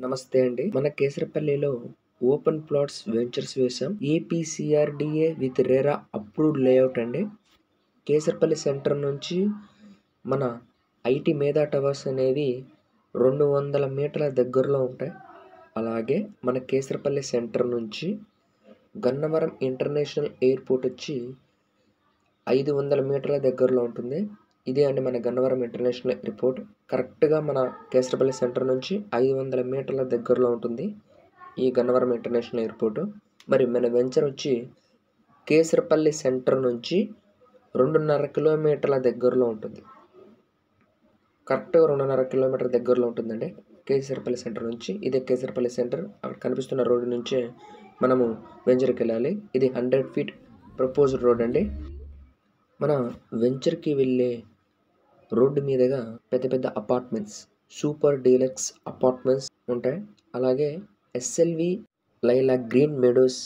నమస్తే అండి. మన కేసరపల్లిలో ఓపెన్ ప్లాట్స్ వెంచర్స్ వేసాం. APCRDA with RERA approved layout అండి. కేసరపల్లి సెంటర్ నుంచి మన ఐటీ మేధా టవర్స్ అనేవి 200 మీటర్ల దగ్గరలో ఉంటాయి. అలాగే మన కేసరపల్లి సెంటర్ నుంచి గన్నవరం ఇంటర్నేషనల్ ఎయిర్పోర్ట్ వచ్చి 500 మీటర్ల దగ్గరలో ఉంటుంది. ఇదే అండి మన గన్నవరం ఇంటర్నేషనల్ ఎయిర్పోర్ట్. కరెక్ట్గా మన కేసరపల్లి సెంటర్ నుంచి 500 మీటర్ల దగ్గరలో ఉంటుంది ఈ గన్నవరం ఇంటర్నేషనల్ ఎయిర్పోర్ట్. మరి మన వెంచర్ వచ్చి కేసరపల్లి సెంటర్ నుంచి 2.5 కిలోమీటర్ల దగ్గరలో ఉంటుంది. కరెక్ట్గా 2.5 కిలోమీటర్ల దగ్గరలో ఉంటుందండి కేసరపల్లి సెంటర్ నుంచి. ఇదే కేసరపల్లి సెంటర్. అక్కడ కనిపిస్తున్న రోడ్డు నుంచే మనము వెంచర్కి వెళ్ళాలి. ఇది 100 ఫీట్ ప్రపోజ్డ్ రోడ్ అండి. మన వెంచర్కి వెళ్ళే రోడ్డు మీదుగా పెద్ద పెద్ద అపార్ట్మెంట్స్, సూపర్ డీలక్స్ అపార్ట్మెంట్స్ ఉంటాయి. అలాగే ఎస్ఎల్వి లైలా గ్రీన్ మెడోస్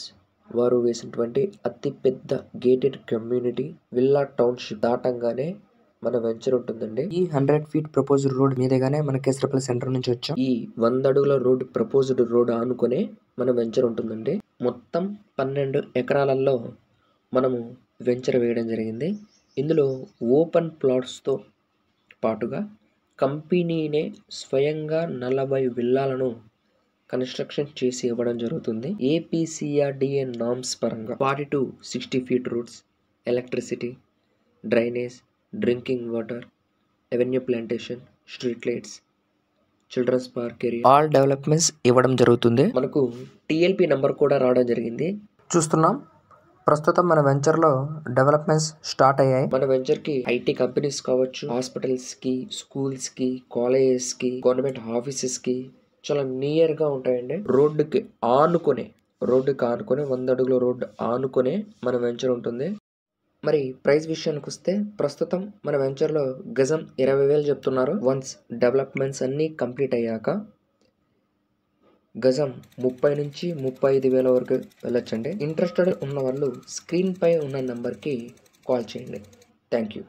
వారు వేసినటువంటి అతిపెద్ద గేటెడ్ కమ్యూనిటీ విల్లా టౌన్షిప్ దాటంగానే మన వెంచర్ ఉంటుందండి. ఈ 100 ఫీట్ ప్రపోజ్డ్ రోడ్ మీదుగానే మన కేసరపల్లి సెంటర్ నుంచి వచ్చాం. ఈ 100 అడుగుల రోడ్ ప్రపోజ్డ్ రోడ్ ఆనుకునే మన వెంచర్ ఉంటుందండి. మొత్తం 12 ఎకరాలలో మనము వెంచర్ వేయడం జరిగింది. ఇందులో ఓపెన్ ప్లాట్స్తో పాటుగా కంపెనీనే స్వయంగా 40 విల్లాలను కన్స్ట్రక్షన్ చేసి ఇవ్వడం జరుగుతుంది. ఏపీసీఆర్డీఏ నామ్స్ పరంగా 40 to 60 feet roads, electricity, drainage, drinking water, avenue plantation, street lights, children's park area, all developments ఇవ్వడం జరుగుతుంది. మనకు టీఎల్పీ నెంబర్ కూడా రావడం జరిగింది. చూస్తున్నాం. ప్రస్తుతం మన వెంచర్లో డెవలప్మెంట్స్ స్టార్ట్ అయ్యాయి. మన వెంచర్కి ఐటీ కంపెనీస్ కావచ్చు, హాస్పిటల్స్కి, స్కూల్స్కి, కాలేజెస్కి, గవర్నమెంట్ ఆఫీసెస్కి చాలా నియర్గా ఉంటాయండి. రోడ్డుకి ఆనుకునే 100 అడుగుల రోడ్డు ఆనుకునే మన వెంచర్ ఉంటుంది. మరి ప్రైస్ విషయానికి వస్తే ప్రస్తుతం మన వెంచర్లో గజం 20,000 చెప్తున్నారు. వన్స్ డెవలప్మెంట్స్ అన్నీ కంప్లీట్ అయ్యాక గజం 30 నుంచి 35,000 వరకు వెళ్ళొచ్చండి. ఇంట్రెస్టెడ్ ఉన్న వాళ్ళు స్క్రీన్ పై ఉన్న నెంబర్కి కాల్ చేయండి. Thank you.